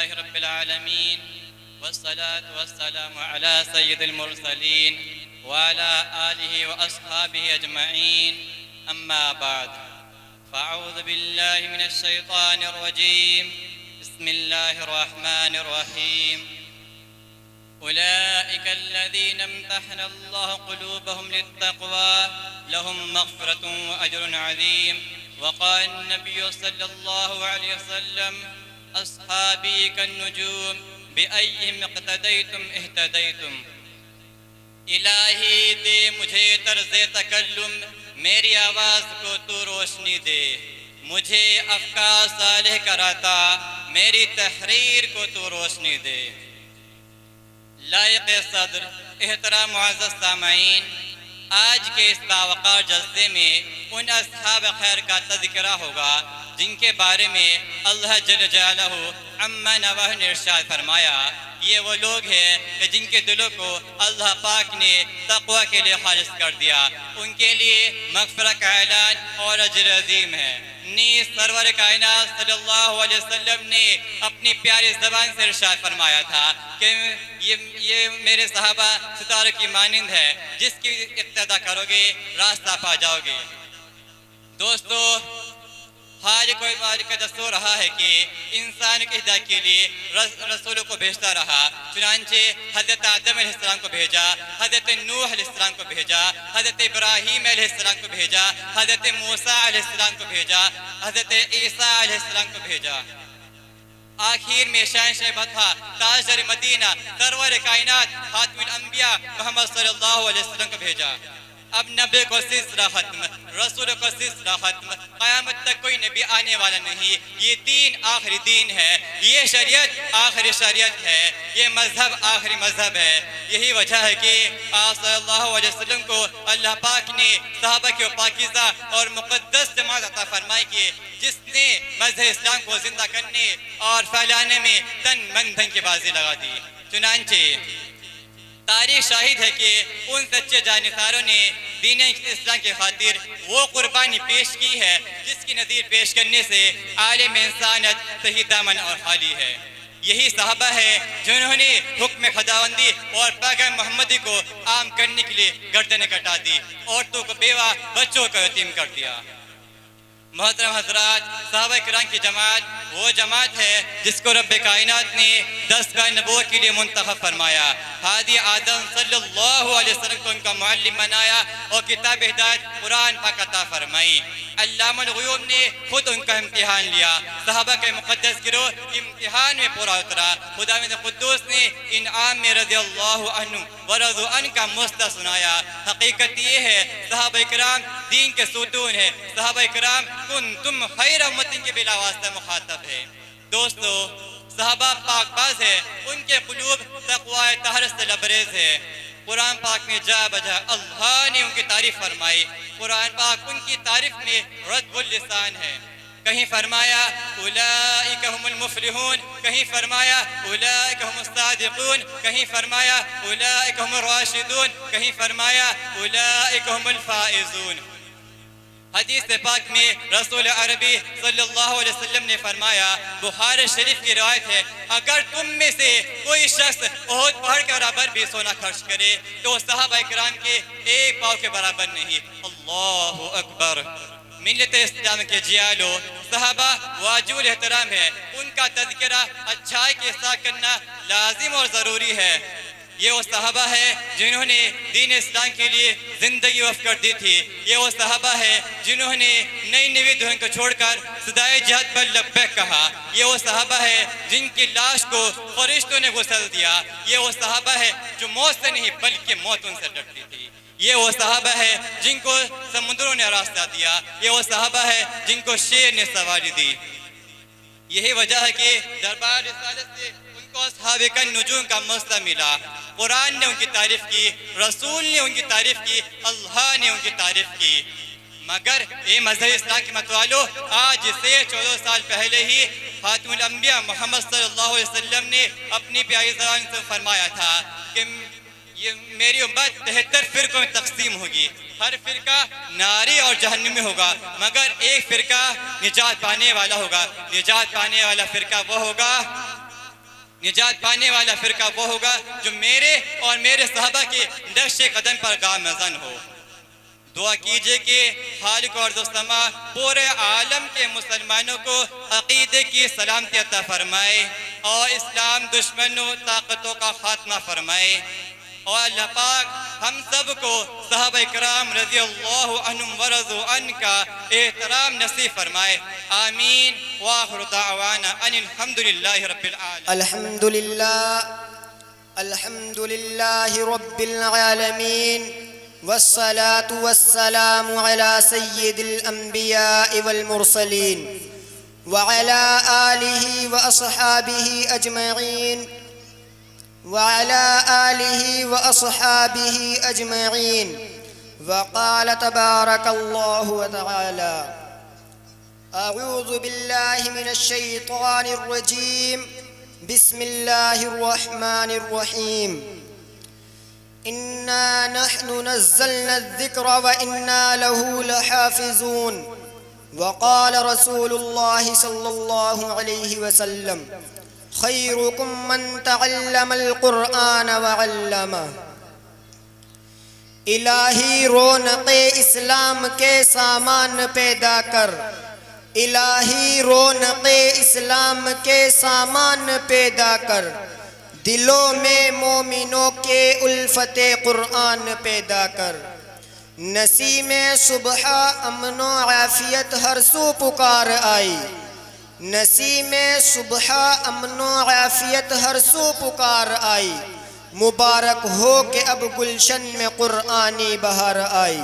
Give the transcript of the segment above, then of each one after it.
لله رب العالمين والصلاة والسلام على سيد المرسلين وعلى آله وأصحابه أجمعين أما بعد فأعوذ بالله من الشيطان الرجيم بسم الله الرحمن الرحيم أولئك الذين امتحن الله قلوبهم للتقوى لهم مغفرة وأجر عظيم وقال النبي صلى الله عليه وسلم أصحابي كالنجوم بأيهم اقتديتم اهتديتم الہی دے مجھے طرز تکلم میری آواز کو تو روشنی دے مجھے افکار صالح کراتا میری تحریر کو تو روشنی دے لائق صدر احترام معزز سامعین آج کے اس باوقار جلسے میں ان اصحاب خیر کا تذکرہ ہوگا جن کے بارے میں اللہ جل جلالہ عما نواہ نے ارشاد فرمایا یہ وہ لوگ ہیں کہ جن کے دلوں کو اللہ پاک نے تقوی کے لیے خالص کر دیا ان کے لیے مغفرت کا اعلان اور اجر عظیم ہے نیز سرور کائنات صلی اللہ علیہ وسلم نے اپنی پیاری زبان سے ارشاد فرمایا تھا کہ یہ میرے صحابہ ستارے کی مانند ہے جس کی اقتدا کرو گے راستہ پا جاؤ گے دوستو حال کوئی مالک کا دستور رہا ہے کہ انسان کی ہدایت کے لیے رسولوں کو بھیجتا رہا چنانچہ حضرت آدم علیہ السلام کو بھیجا حضرت نوح علیہ السلام کو بھیجا حضرت ابراہیم علیہ السلام کو بھیجا حضرت موسیٰ علیہ السلام کو بھیجا حضرت عیسیٰ علیہ السلام کو بھیجا آخر میں شہنشاہ بطحہ تاجر مدینہ سرور کائنات خاتم الانبیاء محمد صلی اللہ علیہ وسلم کو بھیجا اب نبی کو سلسلہ ختم رسول کو سلسلہ ختم قیامت تک کوئی نبی آنے والا نہیں یہ دین آخری دین ہے یہ شریعت آخری شریعت ہے یہ مذہب آخری مذہب ہے یہی وجہ ہے کہ آپ صلی اللہ علیہ وسلم کو اللہ پاک نے صحابہ کے پاکیزہ اور مقدس جماعت عطا فرمائی کہ جس نے مذہب اسلام کو زندہ کرنے اور پھیلانے میں تن من دھن کی بازی لگا دی چنانچہ تاریخ شاہد ہے کہ ان سچے جانثاروں نے دین اسلام کی خاطر وہ قربانی پیش کی ہے جس کی نظیر پیش کرنے سے عالم انسانیت صحیح دامن اور خالی ہے یہی صحابہ ہے جنہوں نے حکم خداوندی اور پیغام محمدی کو عام کرنے کے لیے گردنیں کٹا دی عورتوں کو بیوہ بچوں کو یتیم کر دیا محترم حضرات صحابہ کرام کی جماعت وہ جماعت ہے جس کو رب کائنات نے دستگاہ نبوت کے لیے منتخب فرمایا ہادی آدم صلی اللہ علیہ وسلم کو ان کا معلم بنایا اور کتاب ہدایت قرآن پاک عطا فرمائی علامہ الغیوب نے خود ان کا امتحان لیا صحابہ کے مقدس گروہ امتحان میں پورا اترا خداوند قدوس نے انعام میں رضی اللہ عنہ ورضوا عنہ کا مستہ سنایا حقیقت یہ ہے صحابہ کرام دین کے ستون ہیں صحابہ کرام کنتم خیر امت کے بلا واسطہ مخاطب ہے دوستو صحابہ پاک باز ہے ان کے قلوب تقوی طہارت سے لبریز ہے قرآن پاک میں جا بجا اللہ نے ان کی تعریف فرمائی قرآن پاک ان کی تعریف میں رتب اللسان ہے کہیں فرمایا اولئک هم المفلحون کہیں فرمایا اولئک هم الصادقون کہیں فرمایا اولئک هم الراشدون کہیں فرمایا اولئک هم الفائزون حدیث پاک میں رسول عربی صلی اللہ علیہ وسلم نے فرمایا بخاری شریف کی روایت ہے اگر تم میں سے کوئی شخص احد پہاڑ کے برابر بھی سونا خرچ کرے تو صحابہ کرام کے ایک پاؤ کے برابر نہیں اللہ اکبر ملت اسلام کے جیالو صحابہ واجب الاحترام ہے ان کا تذکرہ اچھائی کے ساتھ کرنا لازم اور ضروری ہے یہ وہ صحابہ ہے جنہوں نے دین اسلام کے لیے زندگی وقف کر دی تھی یہ وہ صحابہ ہے جنہوں نے نئی نئی دھن کو چھوڑ کر صدائے جہاد پر لبیک کہا یہ وہ صحابہ ہے جن کی لاش کو فرشتوں نے غسل دیا یہ وہ صحابہ ہے جو موت سے نہیں بلکہ موت ان سے ڈرتی تھی یہ وہ صحابہ ہے جن کو سمندروں نے راستہ دیا یہ وہ صحابہ ہے جن کو شیر نے سواری دی یہی وجہ ہے کہ دربار رسالت سے ان کو اصحاب النجوم کا مستہ ملا قرآن نے ان کی تعریف کی رسول نے ان کی تعریف کی اللہ نے ان کی تعریف کی مگر اے مذہب اسلام کے متوالو آج سے 14 سال پہلے ہی خاتم الانبیاء محمد صلی اللہ علیہ وسلم نے اپنی پیاری زبان سے فرمایا تھا کہ یہ میری امت 73 فرقوں میں تقسیم ہوگی ہر فرقہ ناری اور جہنمی ہوگا مگر ایک فرقہ نجات پانے والا ہوگا نجات پانے والا فرقہ وہ ہوگا نجات پانے والا فرقہ وہ ہوگا جو میرے اور میرے صحابہ کے نقش قدم پر گامزن ہو۔ دعا کیجئے کہ خالق اور السماء پورے عالم کے مسلمانوں کو عقیدے کی سلامتی عطا فرمائے اور اسلام دشمنوں طاقتوں کا خاتمہ فرمائے، اور اللہ پاک ہم سب کو صحابہ کرام رضی اللہ عنہم ورضوا عنہ کا احترام نصیب فرمائے، آمین۔ وآخر دعوانا ان الحمدللہ رب العالمین۔ الحمد لله رب العالمين، والصلاة والسلام على سيد الأنبياء والمرسلين وعلى آله وأصحابه أجمعين وقال تبارك الله وتعالى: أعوذ بالله من الشيطان الرجيم، بسم الله الرحمن الرحيم. إنا نحن نزلنا الذكر وإنا له لحافظون. وقال رسول الله صلى الله عليه وسلم: خيركم من تعلم القرآن وعلمه. الہی رونق اسلام کے سامان پیدا کر، الہی رونق اسلام کے سامان پیدا کر، دلوں میں مومنوں کے الفت قرآن پیدا کر۔ نسیم صبح امن و عافیت ہر سو پکار آئی، نسیم صبح امن و عافیت ہر سو پکار آئی، مبارک ہو کہ اب گلشن میں قرآنی بہار آئی۔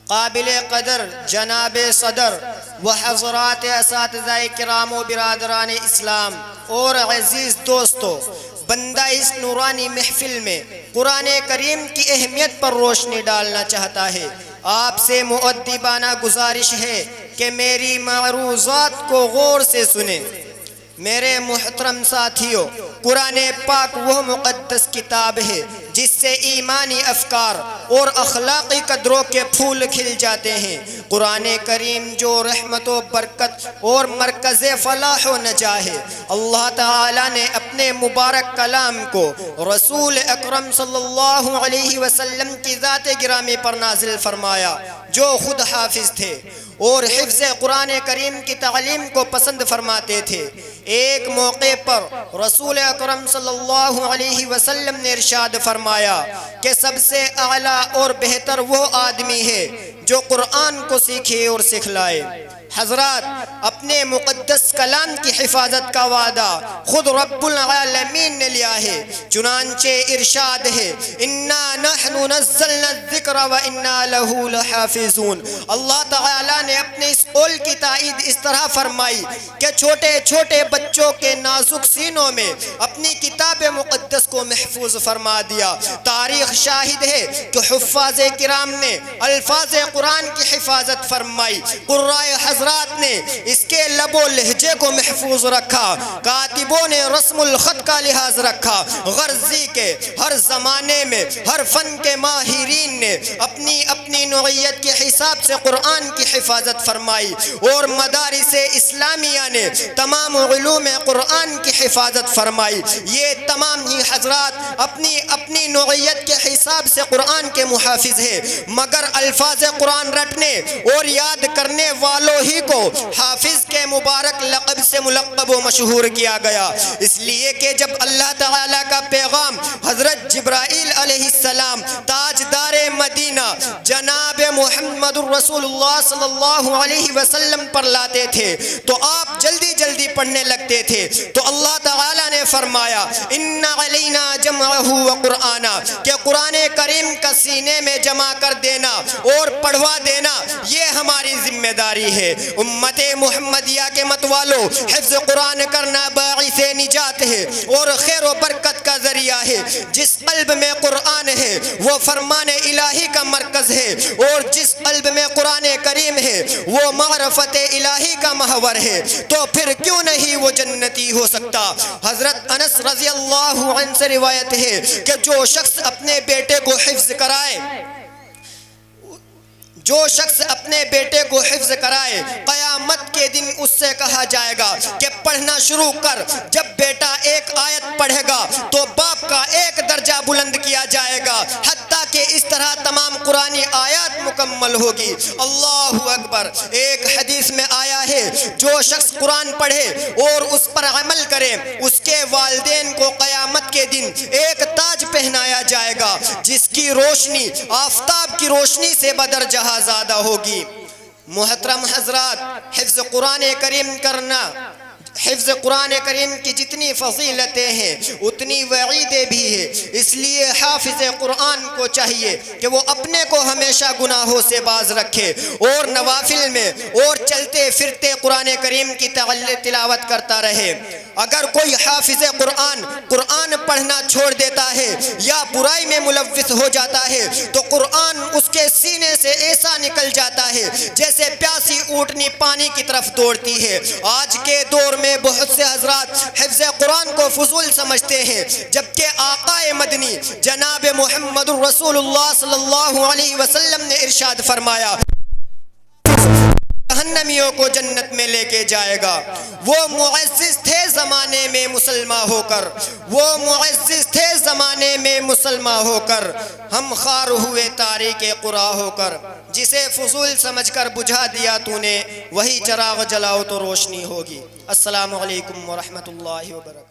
قابل قدر جناب صدر و حضرات اساتذہ کرام و برادران اسلام اور عزیز دوستو، بندہ اس نورانی محفل میں قرآن کریم کی اہمیت پر روشنی ڈالنا چاہتا ہے۔ آپ سے مؤدبانہ گزارش ہے کہ میری معروضات کو غور سے سنیں۔ میرے محترم ساتھیوں، قرآن پاک وہ مقدس کتاب ہے جس سے ایمانی افکار اور اخلاقی قدروں کے پھول کھل جاتے ہیں۔ قرآن کریم جو رحمت و برکت اور مرکز فلاح و نجاح ہے، اللہ تعالیٰ نے اپنے مبارک کلام کو رسول اکرم صلی اللہ علیہ وسلم کی ذات گرامی پر نازل فرمایا، جو خود حافظ تھے اور حفظ قرآن کریم کی تعلیم کو پسند فرماتے تھے۔ ایک موقع پر رسول اکرم صلی اللہ علیہ وسلم نے ارشاد فرمایا کہ سب سے اعلیٰ اور بہتر وہ آدمی ہے جو قرآن کو سیکھے اور سکھلائے۔ حضرات، اپنے مقدس کلام کی حفاظت کا وعدہ خود رب العالمین نے لیا ہے، چنانچہ ارشاد ہے: انا نحن نزلنا الذکر وانا له لحافظون۔ اللہ تعالیٰ نے اپنے اس قول کی تائید اس طرح فرمائی کہ چھوٹے چھوٹے بچوں کے نازک سینوں میں اپنی کتاب مقدس کو محفوظ فرما دیا۔ تاریخ شاہد ہے کہ حفاظ کرام نے الفاظ قرآن کی حفاظت فرمائی، قرائے حضرات نے اس کے لب و لہجے کو محفوظ رکھا، کاتبوں نے رسم الخط کا لحاظ رکھا، غرضی کے ہر زمانے میں ہر فن کے ماہرین نے اپنی اپنی نوعیت کے حساب سے قرآن کی حفاظت فرمائی، اور مدارس اسلامیہ نے تمام علوم قرآن کی حفاظت فرمائی۔ یہ تمام ہی حضرات اپنی اپنی نوعیت کے حساب سے قرآن کے محافظ ہیں، مگر الفاظ قرآن رٹنے اور یاد کرنے والوں ہی کو حافظ کے مبارک لقب سے ملقب و مشہور کیا گیا، اس لیے کہ جب اللہ تعالیٰ کا پیغام حضرت جبرائیل علیہ السلام تاجدار مدینہ جناب محمد الرسول اللہ صلی اللہ علیہ وسلم پر لاتے تھے تو آپ جلدی جلدی پڑھنے لگتے تھے، تو اللہ تعالیٰ نے فرمایا: ان علینا جمعہ و قرآنا، کہ قرآن کریم کا سینے میں جمع کر دینا اور پڑھوا دینا یہ ہماری ذمہ داری ہے۔ امت محمدیہ کے متوالو، حفظ قرآن کرنا باعث نجات ہے اور خیر و برکت کا ذریعہ ہے۔ جس قلب میں قرآن ہے وہ فرمان الہی کا مرکز ہے، اور جس قلب میں قرآن کریم ہے وہ معرفت الہی کا محور ہے، تو پھر کیوں نہیں وہ جنتی ہو سکتا؟ حضرت انس رضی اللہ عنہ سے روایت ہے کہ جو شخص اپنے بیٹے کو حفظ کرائے قیامت کے دن اس سے کہا جائے گا کہ پڑھنا شروع کر۔ جب بیٹا ایک آیت پڑھے گا تو باپ کا ایک درجہ بلند کیا جائے گا، حتیٰ کہ اس طرح تمام قرآنی آیات مکمل ہوگی۔ اللہ اکبر۔ ایک حدیث میں آیا ہے جو شخص قرآن پڑھے اور اس پر عمل کرے اس کے والدین کو قیامت کے دن ایک تاج پہنایا جائے گا جس کی روشنی آفتاب کی روشنی سے بدرجہ زیادہ ہوگی۔ محترم حضرات، حفظ قرآن کریم کرنا، حفظ قرآن کریم کی جتنی فضیلتیں ہیں اتنی وعیدیں بھی ہیں، اس لیے حافظ قرآن کو چاہیے کہ وہ اپنے کو ہمیشہ گناہوں سے باز رکھے اور نوافل میں اور چلتے پھرتے قرآن کریم کی تلاوت کرتا رہے۔ اگر کوئی حافظ قرآن پڑھنا چھوڑ دیتا ہے یا برائی میں ملوث ہو جاتا ہے تو قرآن اس کے سینے سے ایسا نکل جاتا ہے جیسے پیاسی اونٹنی پانی کی طرف دوڑتی ہے۔ آج کے دور میں بہت سے حضرات حفظ قرآن کو فضول سمجھتے ہیں، جبکہ آقا مدنی جناب محمد رسول اللہ صلی اللہ علیہ وسلم نے ارشاد فرمایا جہنمیوں کو جنت میں لے کے جائے گا۔ وہ معزز تھے زمانے میں مسلمان ہو کر، وہ معزز تھے زمانے میں مسلمان ہو کر، ہم خار ہوئے تاریک قرآ ہو کر۔ جسے فضول سمجھ کر بجھا دیا تو نے وہی چراغ جلاؤ تو روشنی ہوگی۔ السلام علیکم ورحمۃ اللہ وبرکاتہ۔